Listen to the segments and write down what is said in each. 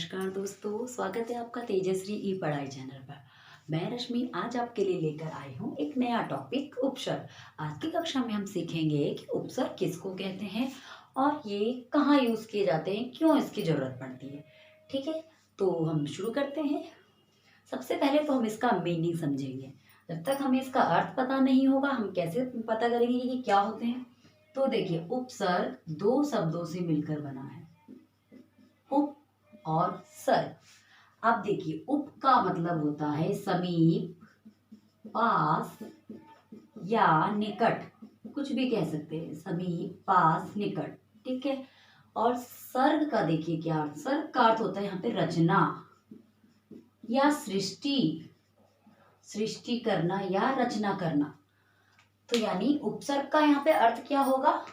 नमस्कार दोस्तों, स्वागत है आपका तेजश्री ई पढ़ाई चैनल पर। मैं रश्मि आज आपके लिए लेकर आई हूँ एक नया टॉपिक उपसर्ग। आज की कक्षा में हम सीखेंगे कि उपसर्ग किसको कहते हैं और ये कहाँ यूज़ किए जाते हैं, क्यों इसकी ज़रूरत पड़ती है। ठीक है, तो हम शुरू करते हैं। सबसे पहले तो हम इसका मीनिंग समझेंगे। जब तक हमें इसका अर्थ पता नहीं होगा हम कैसे पता करेंगे कि क्या होते हैं। तो देखिए, उपसर्ग दो शब्दों से मिलकर बना है, उप और सर्ग। अब देखिए, उप का मतलब होता है समीप, पास या निकट, कुछ भी कह सकते हैं, समीप, पास, निकट। ठीक है। और सर्ग का देखिए क्या अर्थ, सर्ग का अर्थ होता है यहाँ पे रचना या सृष्टि, सृष्टि करना या रचना करना। तो यानी उपसर्ग का यहाँ पे अर्थ क्या होगा,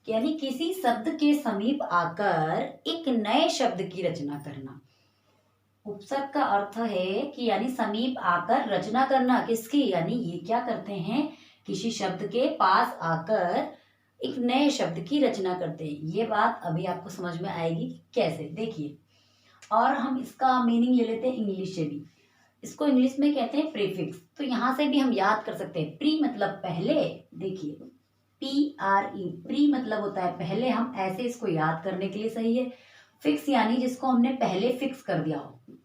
यानी किसी शब्द के समीप आकर एक नए शब्द की रचना करना। उपसर्ग का अर्थ है कि यानी समीप आकर रचना करना, किसकी, यानी ये क्या करते हैं, किसी शब्द के पास आकर एक नए शब्द की रचना करते हैं। ये बात अभी आपको समझ में आएगी कैसे, देखिए। और हम इसका मीनिंग ले लेते हैं इंग्लिश से भी। इसको इंग्लिश में कहते हैं प्रीफिक्स। तो यहाँ से भी हम याद कर सकते हैं, प्री मतलब पहले। देखिए, PRE, प्री मतलब होता है पहले, हम ऐसे इसको याद करने के लिए सही है। फिक्स यानी जिसको हमने पहले फिक्स कर दिया हो,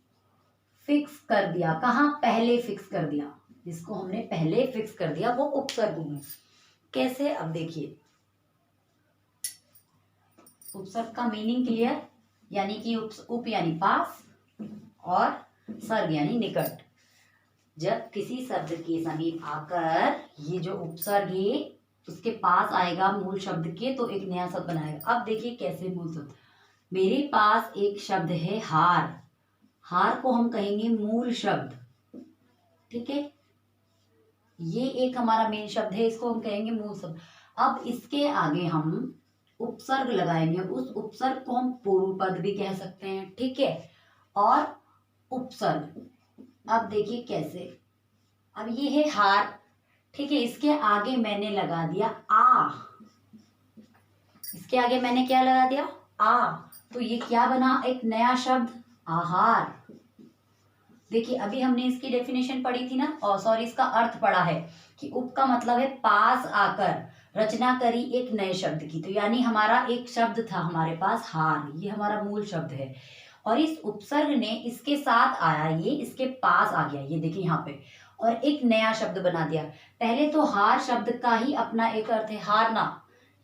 फिक्स कर दिया, कहाँ, पहले फिक्स कर दिया, जिसको हमने पहले फिक्स कर दिया वो उपसर्ग हुए। कैसे, अब देखिए, उपसर्ग का मीनिंग क्लियर, यानी कि उप यानी पास और सर्ग यानी निकट। जब किसी शब्द के समीप आकर ये जो उपसर्ग है उसके पास आएगा मूल शब्द के, तो एक नया शब्द बनाएगा। अब देखिए कैसे मूल शब्द, मेरे पास एक शब्द है हार, हार को हम कहेंगे मूल शब्द। ठीक है, ये एक हमारा मेन शब्द है, इसको हम कहेंगे मूल शब्द। अब इसके आगे हम उपसर्ग लगाएंगे, उस उपसर्ग को हम पूर्व पद भी कह सकते हैं। ठीक है, और उपसर्ग, अब देखिए कैसे, अब ये है हार, ठीक है, इसके आगे मैंने लगा दिया आ, इसके आगे मैंने क्या लगा दिया, आ, तो ये क्या बना, एक नया शब्द, आहार। देखिए, अभी हमने इसकी डेफिनेशन पढ़ी थी ना, और सॉरी इसका अर्थ पढ़ा है कि उप का मतलब है पास आकर रचना करी एक नए शब्द की। तो यानी हमारा एक शब्द था हमारे पास हार, ये हमारा मूल शब्द है, और इस उपसर्ग ने इसके साथ आया, ये इसके पास आ गया, ये देखिए यहाँ पे, और एक नया शब्द बना दिया। पहले तो हार शब्द का ही अपना एक अर्थ है, हारना,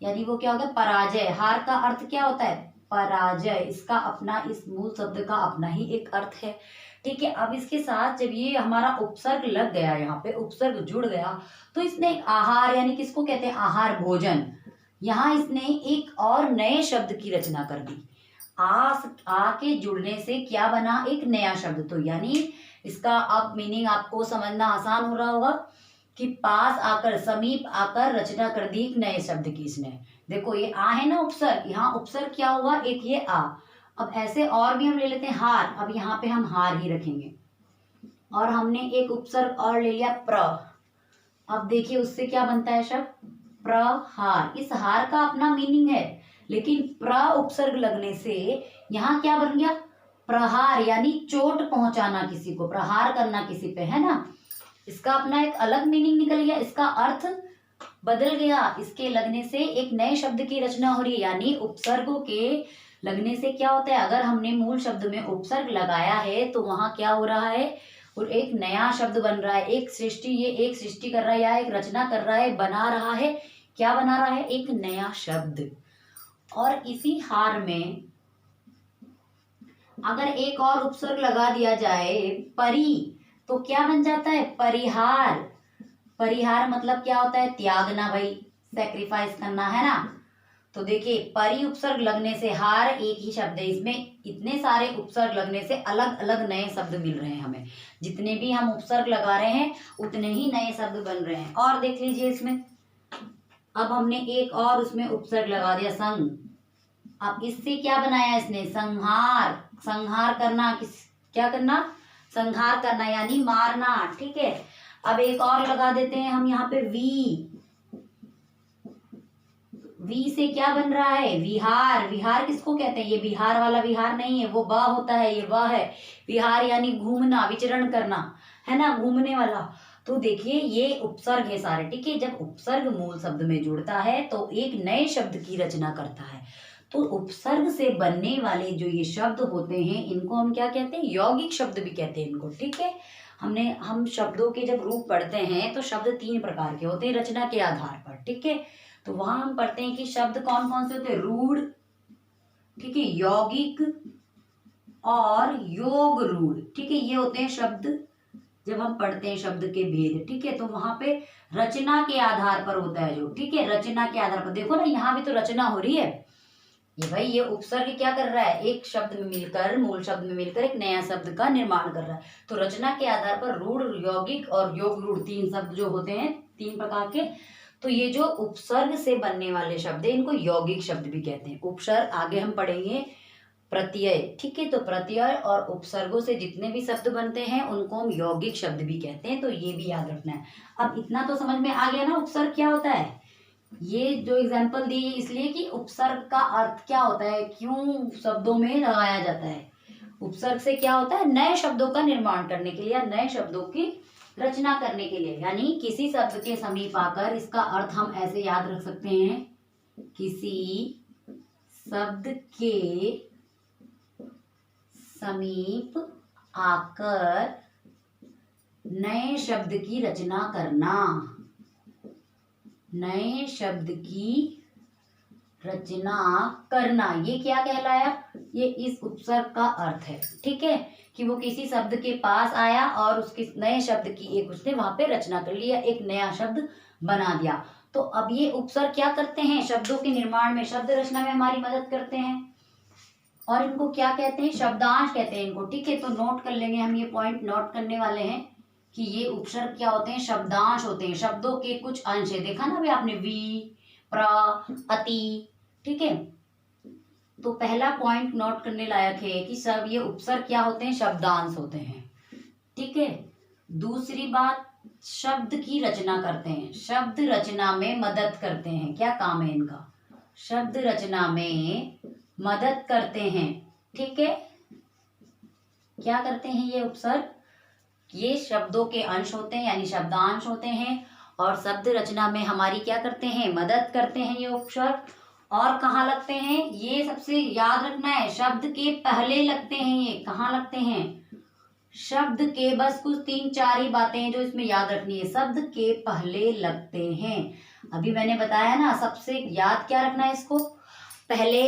यानी वो क्या होगा, पराजय। हार का अर्थ क्या होता है, पराजय, इसका अपना, इस मूल शब्द का अपना ही एक अर्थ है। ठीक है, अब इसके साथ जब ये हमारा उपसर्ग लग गया, यहाँ पे उपसर्ग जुड़ गया, तो इसने एक आहार, यानी किसको कहते हैं, आहार, भोजन, यहाँ इसने एक और नए शब्द की रचना कर दी। आ के जुड़ने से क्या बना, एक नया शब्द। तो यानी इसका अब मीनिंग आपको समझना आसान हो रहा होगा कि पास आकर, समीप आकर रचना कर दी एक नए शब्द की इसने। देखो ये आ है ना उपसर्ग, यहाँ उपसर्ग क्या हुआ, एक ये आ। अब ऐसे और भी हम ले लेते हैं हार, अब यहाँ पे हम हार ही रखेंगे, और हमने एक उपसर्ग और ले लिया प्र। अब देखिए उससे क्या बनता है शब्द, प्रहार। इस हार का अपना मीनिंग है, लेकिन प्र उपसर्ग लगने से यहाँ क्या बन गया, प्रहार, यानी चोट पहुंचाना किसी को, प्रहार करना किसी पे, है ना। इसका अपना एक अलग मीनिंग निकल गया, इसका अर्थ बदल गया, इसके लगने से एक नए शब्द की रचना हो रही है। यानी उपसर्गों के लगने से क्या होता है, अगर हमने मूल शब्द में उपसर्ग लगाया है तो वहां क्या हो रहा है, और एक नया शब्द बन रहा है, एक सृष्टि, ये एक सृष्टि कर रहा है या एक रचना कर रहा है, बना रहा है, क्या बना रहा है, एक नया शब्द। और इसी हार में अगर एक और उपसर्ग लगा दिया जाए, परि, तो क्या बन जाता है, परिहार। परिहार मतलब क्या होता है, त्यागना भाई, सेक्रीफाइस करना, है ना। तो देखिए, परि उपसर्ग लगने से, हार एक ही शब्द है, इसमें इतने सारे उपसर्ग लगने से अलग अलग नए शब्द मिल रहे हैं हमें। जितने भी हम उपसर्ग लगा रहे हैं उतने ही नए शब्द बन रहे हैं। और देख लीजिए इसमें, अब हमने एक और उसमें उपसर्ग लगा दिया, संग। अब इससे क्या बनाया इसने, संहार, संहार करना, किस, क्या करना, संहार करना, यानी मारना। ठीक है, अब एक और लगा देते हैं हम यहाँ पे वी, वी से क्या बन रहा है, विहार। विहार किसको कहते हैं, ये बिहार वाला विहार नहीं है, वो ब होता है, ये व है। विहार यानी घूमना, विचरण करना, है ना, घूमने वाला। तो देखिए ये उपसर्ग है सारे, ठीक है। जब उपसर्ग मूल शब्द में जुड़ता है तो एक नए शब्द की रचना करता है। तो उपसर्ग से बनने वाले जो ये शब्द होते हैं इनको हम क्या कहते हैं, यौगिक शब्द भी कहते हैं इनको, ठीक है। हम शब्दों के जब रूप पढ़ते हैं तो शब्द 3 प्रकार के होते हैं रचना के आधार पर, ठीक है। तो वहां हम पढ़ते हैं कि शब्द कौन कौन से होते हैं, रूढ़, ठीक है, यौगिक और योग रूढ़, ठीक है। ये होते हैं शब्द जब हम पढ़ते हैं शब्द के भेद, ठीक है। तो वहां पे रचना के आधार पर होता है जो, ठीक है, रचना के आधार पर। देखो ना यहाँ भी तो रचना हो रही है, ये भाई ये उपसर्ग क्या कर रहा है, एक शब्द में मिलकर, मूल शब्द में मिलकर एक नया शब्द का निर्माण कर रहा है। तो रचना के आधार पर रूढ़, यौगिक और योग रूढ़ 3 शब्द जो होते हैं 3 प्रकार के। तो ये जो उपसर्ग से बनने वाले शब्द है इनको यौगिक शब्द भी कहते हैं। उपसर्ग आगे हम पढ़ेंगे प्रत्यय, ठीक है। तो प्रत्यय और उपसर्गों से जितने भी शब्द बनते हैं उनको हम यौगिक शब्द भी कहते हैं, तो ये भी याद रखना है। अब इतना तो समझ में आ गया ना उपसर्ग क्या होता है। ये जो एग्जाम्पल दी इसलिए कि उपसर्ग का अर्थ क्या होता है, क्यों शब्दों में लगाया जाता है। उपसर्ग से क्या होता है, नए शब्दों का निर्माण करने के लिए या नए शब्दों की रचना करने के लिए। यानी किसी शब्द के समीप आकर, इसका अर्थ हम ऐसे याद रख सकते हैं, किसी शब्द के समीप आकर नए शब्द की रचना करना, नए शब्द की रचना करना, ये क्या कहलाया, ये इस उपसर्ग का अर्थ है, ठीक है। कि वो किसी शब्द के पास आया और उसके नए शब्द की एक उसने वहां पे रचना कर लिया, एक नया शब्द बना दिया। तो अब ये उपसर्ग क्या करते हैं, शब्दों के निर्माण में, शब्द रचना में हमारी मदद करते हैं। और इनको क्या कहते हैं, शब्दांश कहते हैं इनको, ठीक है। तो नोट कर लेंगे हम, ये पॉइंट नोट करने वाले हैं कि ये उपसर्ग क्या होते हैं, शब्दांश होते हैं, शब्दों के कुछ अंश है। देखा ना अभी आपने, वी, प्र, अति, ठीक है। तो पहला पॉइंट नोट करने लायक है कि सब ये उपसर्ग क्या होते हैं, शब्दांश होते हैं, ठीक है। दूसरी बात, शब्द की रचना करते हैं, शब्द रचना में मदद करते हैं। क्या काम है इनका, शब्द रचना में मदद करते हैं, ठीक है। क्या करते हैं ये उपसर्ग, ये शब्दों के अंश होते हैं यानी शब्दांश होते हैं, और शब्द रचना में हमारी क्या करते हैं, मदद करते हैं ये उपसर्ग। और कहाँ लगते हैं, ये सबसे याद रखना है, शब्द के पहले लगते हैं। ये कहाँ लगते हैं, शब्द के, बस कुछ 3-4 ही बातें हैं जो इसमें याद रखनी है, शब्द के पहले लगते हैं। अभी मैंने बताया ना, सबसे याद क्या रखना है इसको, पहले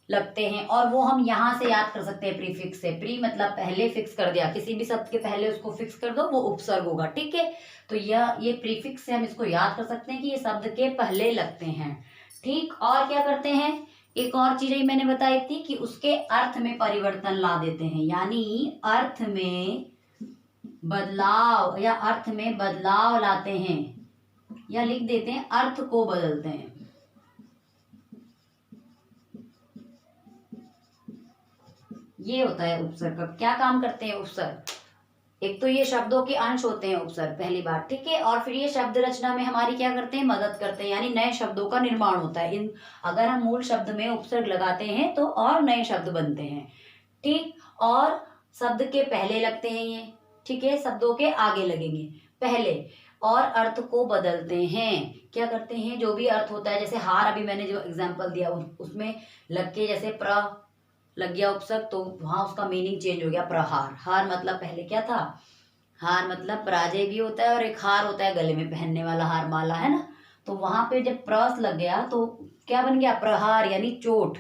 लगते हैं। और वो हम यहाँ से याद कर सकते हैं प्रीफिक्स से, प्री मतलब पहले, फिक्स कर दिया, किसी भी शब्द के पहले उसको फिक्स कर दो वो उपसर्ग होगा, ठीक है। तो ये प्रीफिक्स से हम इसको याद कर सकते हैं कि ये शब्द के पहले लगते हैं, ठीक। और क्या करते हैं, एक और चीज ही मैंने बताई थी कि उसके अर्थ में परिवर्तन ला देते हैं, यानी अर्थ में बदलाव, या अर्थ में बदलाव लाते हैं, या लिख देते हैं अर्थ को बदलते हैं। ये होता है उपसर्ग का, क्या काम करते हैं उपसर्ग, एक तो ये शब्दों के अंश होते हैं उपसर्ग, पहली बात, ठीक है। और फिर ये शब्द रचना में हमारी क्या करते हैं, मदद करते हैं, यानी नए शब्दों का निर्माण होता है। इन अगर हम मूल शब्द में उपसर्ग लगाते हैं तो और नए शब्द बनते हैं, ठीक। और शब्द के पहले लगते हैं ये, ठीक है, शब्दों के आगे लगेंगे पहले, और अर्थ को बदलते हैं। क्या करते हैं, जो भी अर्थ होता है, जैसे हार, अभी मैंने जो एग्जाम्पल दिया उसमें लग के जैसे प्र लग गया उपसर्ग, तो वहां उसका मीनिंग चेंज हो गया, प्रहार। हार मतलब पहले क्या था, हार मतलब पराजय भी होता है, और एक हार होता है गले में पहनने वाला हार, माला, है ना। तो वहां पे जब प्रस लग गया तो क्या बन गया, प्रहार यानी चोट।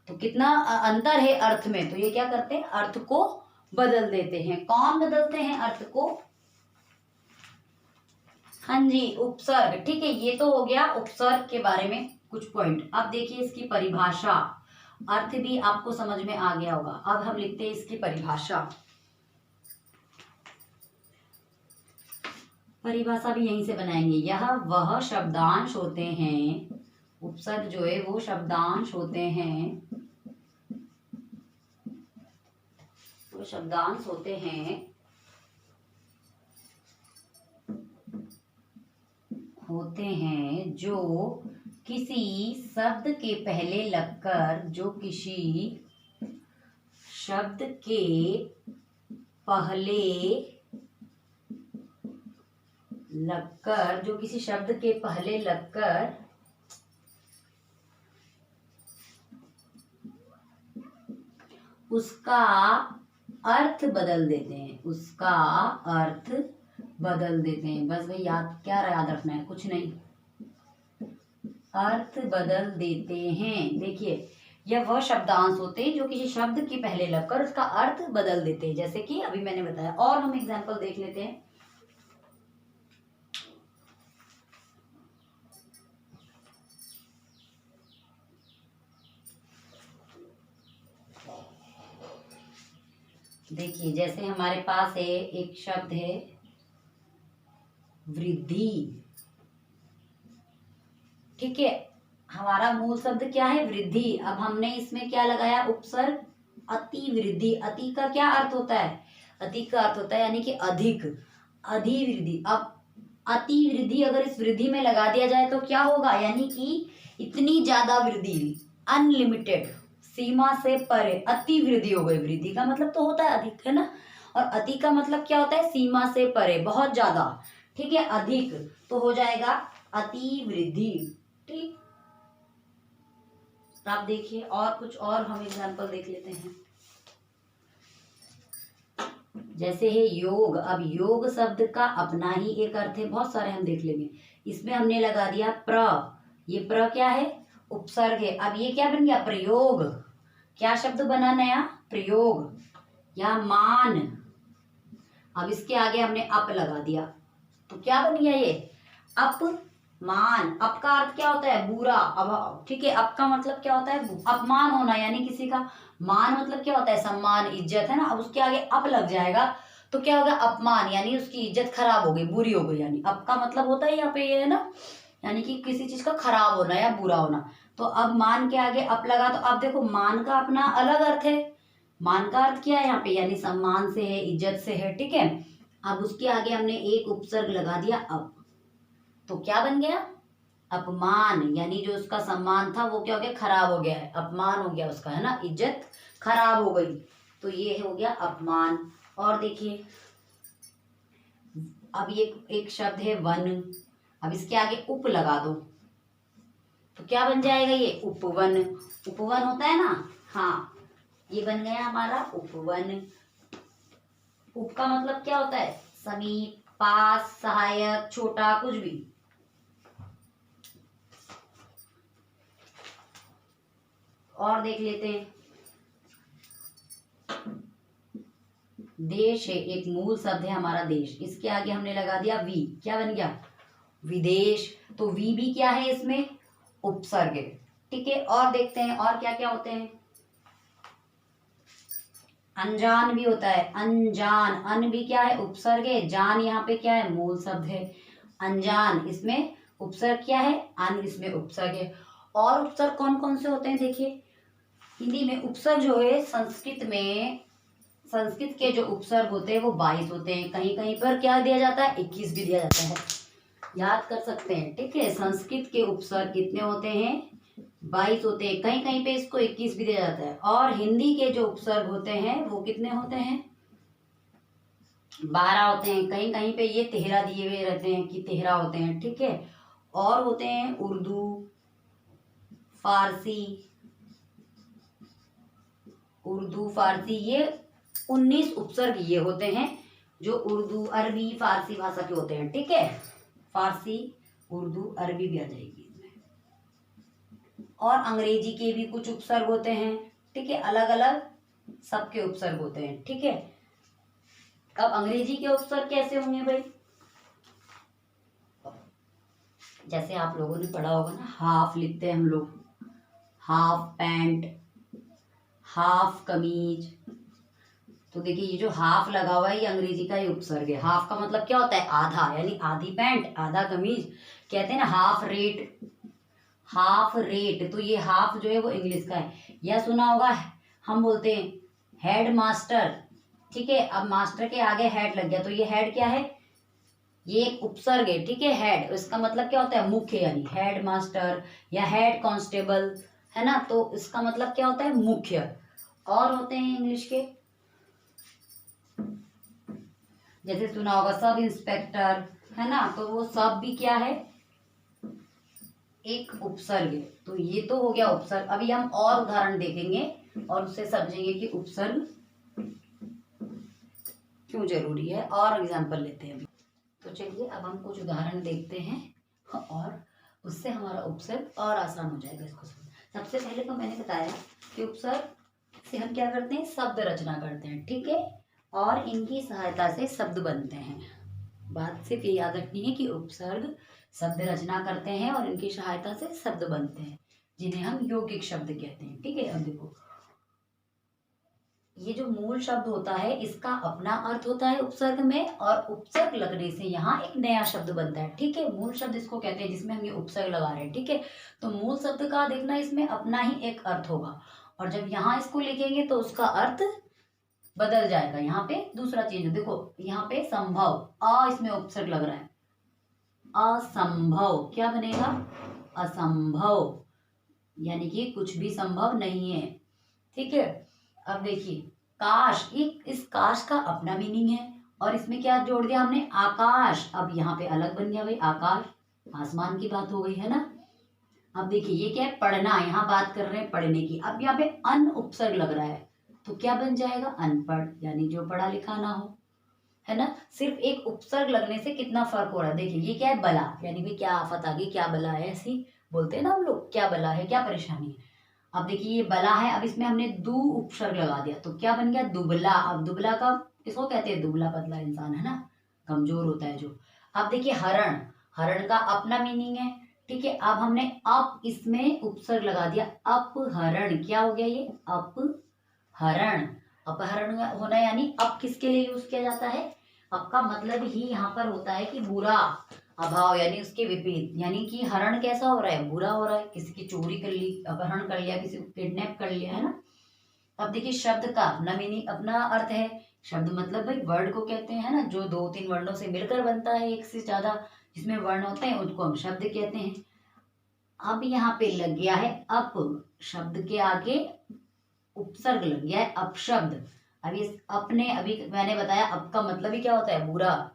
तो कितना अंतर है अर्थ में। तो ये क्या करते हैं, अर्थ को बदल देते हैं। कौन बदलते हैं अर्थ को, हाँ जी, उपसर्ग, ठीक है। ये तो हो गया उपसर्ग के बारे में कुछ पॉइंट। अब देखिए इसकी परिभाषा, अर्थ भी आपको समझ में आ गया होगा। अब हम लिखते हैं इसकी परिभाषा, परिभाषा भी यहीं से बनाएंगे। यह वह शब्दांश होते हैं, उपसर्ग जो है वो शब्दांश होते हैं, वो शब्दांश होते हैं जो किसी शब्द के पहले लगकर जो किसी शब्द के पहले लगकर जो किसी शब्द के पहले लगकर उसका अर्थ बदल देते हैं, उसका अर्थ बदल देते हैं। बस भाई याद रखना है, कुछ नहीं, अर्थ बदल देते हैं। देखिए यह वह शब्दांश होते हैं जो किसी शब्द के पहले लगकर उसका अर्थ बदल देते हैं, जैसे कि अभी मैंने बताया। और हम एग्जांपल देख लेते हैं। देखिए जैसे हमारे पास है एक शब्द है वृद्धि, ठीक है। हमारा मूल शब्द क्या है? वृद्धि। अब हमने इसमें क्या लगाया? उपसर्ग अति वृद्धि। अति का क्या अर्थ होता है? अति का अर्थ होता है यानी कि अधिक, अधिवृद्धि। अब अति वृद्धि अगर इस वृद्धि में लगा दिया जाए तो क्या होगा? यानी कि इतनी ज्यादा वृद्धि, अनलिमिटेड, सीमा से परे, अति वृद्धि हो गई। वृद्धि का मतलब तो होता है अधिक, है ना। और अति का मतलब क्या होता है? सीमा से परे, बहुत ज्यादा, ठीक है। अधिक तो हो जाएगा अति वृद्धि, ठीक। आप देखिए और कुछ और हम एग्जांपल देख लेते हैं। जैसे है योग। अब योग शब्द का अपना ही एक अर्थ है, बहुत सारे हम देख लेंगे। इसमें हमने लगा दिया प्र, ये प्र क्या है? उपसर्ग है। अब ये क्या बन गया? प्रयोग। क्या शब्द बना नया? प्रयोग या मान। अब इसके आगे हमने अप लगा दिया तो क्या बन गया? ये अपमान। अप का अर्थ क्या होता है? बुरा, अब ठीक है। अप का मतलब क्या होता है? अपमान होना, यानी किसी का मान मतलब क्या होता है? सम्मान, इज्जत, है ना। अब उसके आगे अप लग जाएगा तो क्या होगा? अपमान, यानी उसकी इज्जत खराब हो गई, बुरी हो गई। यानी अप का मतलब होता है यहाँ पे ये, है ना, यानी कि किसी चीज का खराब होना या बुरा होना। तो अब मान के आगे अप लगा तो अब देखो मान का अपना अलग अर्थ है। मान का अर्थ क्या है यहाँ पे? यानी सम्मान से है, इज्जत से है, ठीक है। अब उसके आगे हमने एक उपसर्ग लगा दिया अप, तो क्या बन गया? अपमान, यानी जो उसका सम्मान था वो क्या हो गया? खराब हो गया है, अपमान हो गया उसका, है ना, इज्जत खराब हो गई। तो ये हो गया अपमान। और देखिए अब ये एक शब्द है वन। अब इसके आगे उप लगा दो तो क्या बन जाएगा? ये उपवन। उपवन होता है ना, हाँ, ये बन गया हमारा उपवन। उप का मतलब क्या होता है? समीप, पास, सहायक, छोटा, कुछ भी। और देख लेते हैं। देश है, एक मूल शब्द है हमारा देश। इसके आगे हमने लगा दिया वी, क्या बन गया? विदेश। तो वी भी क्या है? इसमें उपसर्ग है, ठीक है। और देखते हैं और क्या क्या होते हैं। अनजान भी होता है, अनजान। अन भी क्या है? उपसर्ग है। जान यहाँ पे क्या है? मूल शब्द है। अनजान, इसमें उपसर्ग क्या है? अन, इसमें उपसर्ग है। और उपसर्ग कौन कौन से होते हैं? देखिए हिंदी में उपसर्ग जो है, संस्कृत में, संस्कृत के जो उपसर्ग होते हैं वो 22 होते हैं। कहीं कहीं पर क्या दिया जाता है? 21 भी दिया जाता है, याद कर सकते हैं, ठीक है। संस्कृत के उपसर्ग कितने होते हैं? 22 होते हैं। कहीं कहीं पे इसको 21 भी दिया जाता है। और हिंदी के जो उपसर्ग होते हैं वो कितने होते हैं? 12 होते हैं। कहीं कहीं पे ये 13 दिए हुए रहते हैं कि 13 होते हैं, ठीक है। और होते हैं उर्दू, फारसी, उर्दू, फारसी, ये 19 उपसर्ग ये होते हैं जो उर्दू, अरबी, फारसी भाषा के होते हैं, ठीक है। फारसी, उर्दू, अरबी भी आ जाएगी इसमें। और अंग्रेजी के भी कुछ उपसर्ग होते हैं, ठीक है। अलग अलग सबके उपसर्ग होते हैं, ठीक है। अब अंग्रेजी के उपसर्ग कैसे होंगे भाई? जैसे आप लोगों ने पढ़ा होगा ना, हाफ लिखते हैं हम लोग, हाफ पैंट, हाफ कमीज। तो देखिए ये जो हाफ लगा हुआ है ये अंग्रेजी का ही उपसर्ग है। हाफ का मतलब क्या होता है? आधा, यानी आधी पैंट, आधा कमीज। कहते हैं ना हाफ रेट, हाफ रेट। तो ये हाफ जो है वो इंग्लिश का है। यह सुना होगा, हम बोलते हैं हेड मास्टर, ठीक है। अब मास्टर के आगे हेड लग गया तो ये हेड क्या है? ये एक उपसर्ग है, ठीक है। हेड, इसका मतलब क्या होता है? मुख्य, यानी हेड मास्टर या हेड कांस्टेबल, है ना। तो इसका मतलब क्या होता है? मुख्य। और होते हैं इंग्लिश के, जैसे सुना होगा सब इंस्पेक्टर, है ना। तो वो सब भी क्या है? एक उपसर्ग है। तो ये तो हो गया उपसर्ग। अभी हम और उदाहरण देखेंगे और उससे समझेंगे कि उपसर्ग क्यों जरूरी है, और एग्जाम्पल लेते हैं अभी। तो चलिए अब हम कुछ उदाहरण देखते हैं और उससे हमारा उपसर्ग और आसान हो जाएगा इसको समझ। सबसे पहले तो मैंने बताया कि उपसर्ग से हम क्या करते हैं? शब्द रचना करते हैं, ठीक है। और इनकी सहायता से शब्द बनते हैं। बात सिर्फ ये याद रखनी है कि उपसर्ग शब्द रचना करते हैं और इनकी सहायता से शब्द बनते हैं, जिन्हें हम यौगिक शब्द कहते हैं, ठीक है। अब देखो, ये जो मूल शब्द होता है इसका अपना अर्थ होता है उपसर्ग में, और उपसर्ग लगने से यहाँ एक नया शब्द बनता है, ठीक है। मूल शब्द इसको कहते हैं जिसमें हम ये उपसर्ग लगा रहे हैं, ठीक है। तो मूल शब्द का देखना, इसमें अपना ही एक अर्थ होगा, और जब यहाँ इसको लिखेंगे तो उसका अर्थ बदल जाएगा। यहाँ पे दूसरा चीज देखो, यहाँ पे संभव, इसमें उपसर्ग लग रहा है, असंभव क्या बनेगा? असंभव, यानी कि कुछ भी संभव नहीं है, ठीक है। अब देखिए काश, इस काश का अपना मीनिंग है, और इसमें क्या जोड़ दिया हमने? आकाश। अब यहाँ पे अलग बन गया भाई, आकाश आसमान की बात हो गई, है ना। अब देखिए ये क्या है? पढ़ना, यहाँ बात कर रहे हैं पढ़ने की। अब यहाँ पे अन उपसर्ग लग रहा है, तो क्या बन जाएगा? अनपढ़, यानी जो पढ़ा लिखा ना हो, है ना। सिर्फ एक उपसर्ग लगने से कितना फर्क हो रहा है। देखिए ये क्या है? बला, यानी भी क्या आफत आ गई, क्या बला है, ऐसी बोलते हैं ना हम लोग, क्या बला है, क्या परेशानी है। अब देखिए ये बला है, अब इसमें हमने दू उपसर्ग लगा दिया, तो क्या बन गया? दुबला। अब दुबला का किसको कहते हैं? दुबला पतला इंसान, है ना, कमजोर होता है जो। अब देखिए हरण, हरण का अपना मीनिंग है, ठीक है। अब हमने अप इसमें उपसर्ग लगा दिया, अपहरण, क्या हो गया ये? अपहरण। अपहरण होना, यानी अब किसके लिए यूज किया जाता है? अब का मतलब ही यहाँ पर होता है कि बुरा, अभाव, यानी उसके विपरीत। यानी कि हरण कैसा हो रहा है? बुरा हो रहा है, किसी की चोरी कर ली, अपहरण कर लिया, किसी को किडनैप कर लिया, है ना। अब देखिए शब्द का अपना मीनिंग, अपना अर्थ है। शब्द मतलब भाई वर्ड को कहते हैं, है ना, जो 2-3 वर्णों से मिलकर बनता है, एक से ज्यादा जिसमें वर्ण होते हैं उनको हम शब्द कहते हैं। अब यहाँ पे लग गया है अप, शब्द के आगे उपसर्ग लग गया है अपशब्द। अब इस अपने, अभी मैंने बताया अप का मतलब ही क्या होता है? बुरा,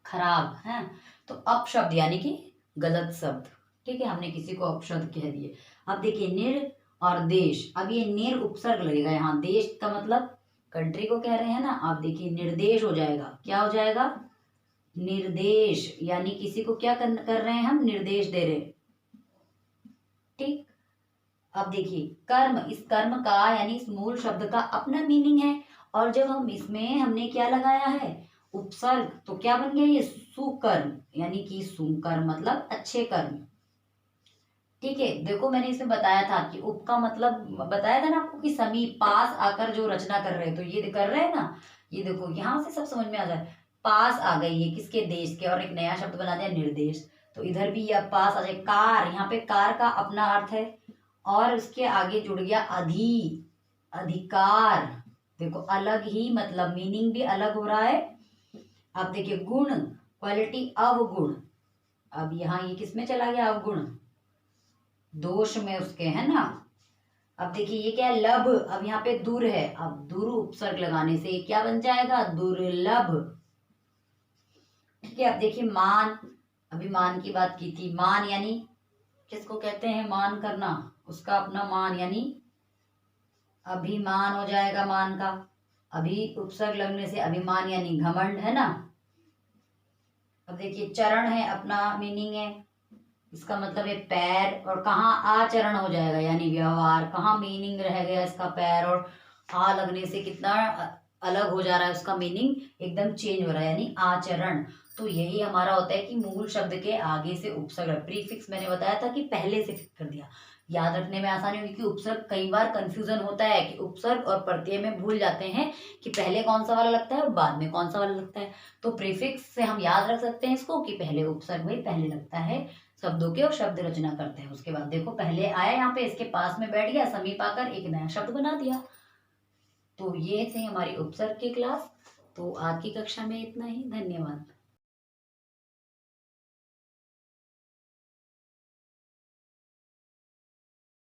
खराब, है। तो अपशब्द यानी कि गलत शब्द, ठीक है, हमने किसी को अपशब्द कह दिए। अब देखिए निर और देश, अब ये निर उपसर्ग लगेगा यहाँ, देश का मतलब कंट्री को कह रहे हैं ना। आप देखिए निर्देश हो जाएगा, क्या हो जाएगा? निर्देश, यानी किसी को क्या कर रहे हैं हम? निर्देश दे रहे, ठीक। अब देखिए कर्म, इस कर्म का यानी इस मूल शब्द का अपना मीनिंग है, और जब हम इसमें हमने क्या लगाया है? उपसर्ग, तो क्या बन गया ये? सुकर्म, यानी कि सुकर्म मतलब अच्छे कर्म, ठीक है। देखो मैंने इसमें बताया था कि उप का मतलब बताया था ना आपको कि समीप, पास आकर जो रचना कर रहे हैं, तो ये कर रहे हैं ना। ये देखो यहाँ से सब समझ में आ जाए, पास आ गई है किसके? देश के, और एक नया शब्द बना दिया निर्देश। तो इधर भी यह पास आ जाए। कार, यहाँ पे कार का अपना अर्थ है, और उसके आगे जुड़ गया अधिकार। देखो अलग ही मतलब, मीनिंग भी अलग हो रहा है। अब देखिए गुण, क्वालिटी, अवगुण। अब यहाँ ये किसमें चला गया? अवगुण, दोष में उसके, है ना। अब देखिए ये क्या है? लब, अब यहाँ पे दूर है, अब दूर उपसर्ग लगाने से क्या बन जाएगा? दुर्लभ, ठीक है। अब देखिए मान, अभी मान की बात की थी, मान यानी किसको कहते हैं? मान करना, उसका अपना मान, यानी अभिमान हो जाएगा मान का। अभी उपसर्ग लगने से अभिमान यानी घमंड, है ना। अब देखिए चरण है, अपना मीनिंग है, इसका मतलब है पैर, और कहाँ आचरण हो जाएगा यानी व्यवहार, कहाँ मीनिंग रह गया इसका? पैर, और आ लगने से कितना अलग हो जा रहा है उसका मीनिंग, एकदम चेंज हो रहा है, यानी आचरण। तो यही हमारा होता है कि मूल शब्द के आगे से उपसर्ग, प्रीफिक्स मैंने बताया था कि पहले से फिक्स कर दिया, याद रखने में आसानी होगी। कि उपसर्ग कई बार कंफ्यूजन होता है कि उपसर्ग और प्रत्यय में भूल जाते हैं कि पहले कौन सा वाला लगता है और बाद में कौन सा वाला लगता है। तो प्रीफिक्स से हम याद रख सकते हैं इसको कि पहले उपसर्ग भाई पहले लगता है शब्दों के, और शब्द रचना करते हैं। उसके बाद देखो पहले आया यहाँ पे, इसके पास में बैठ गया, समीप आकर एक नया शब्द बना दिया। तो ये थे हमारी उपसर्ग की क्लास। तो आज की कक्षा में इतना ही, धन्यवाद।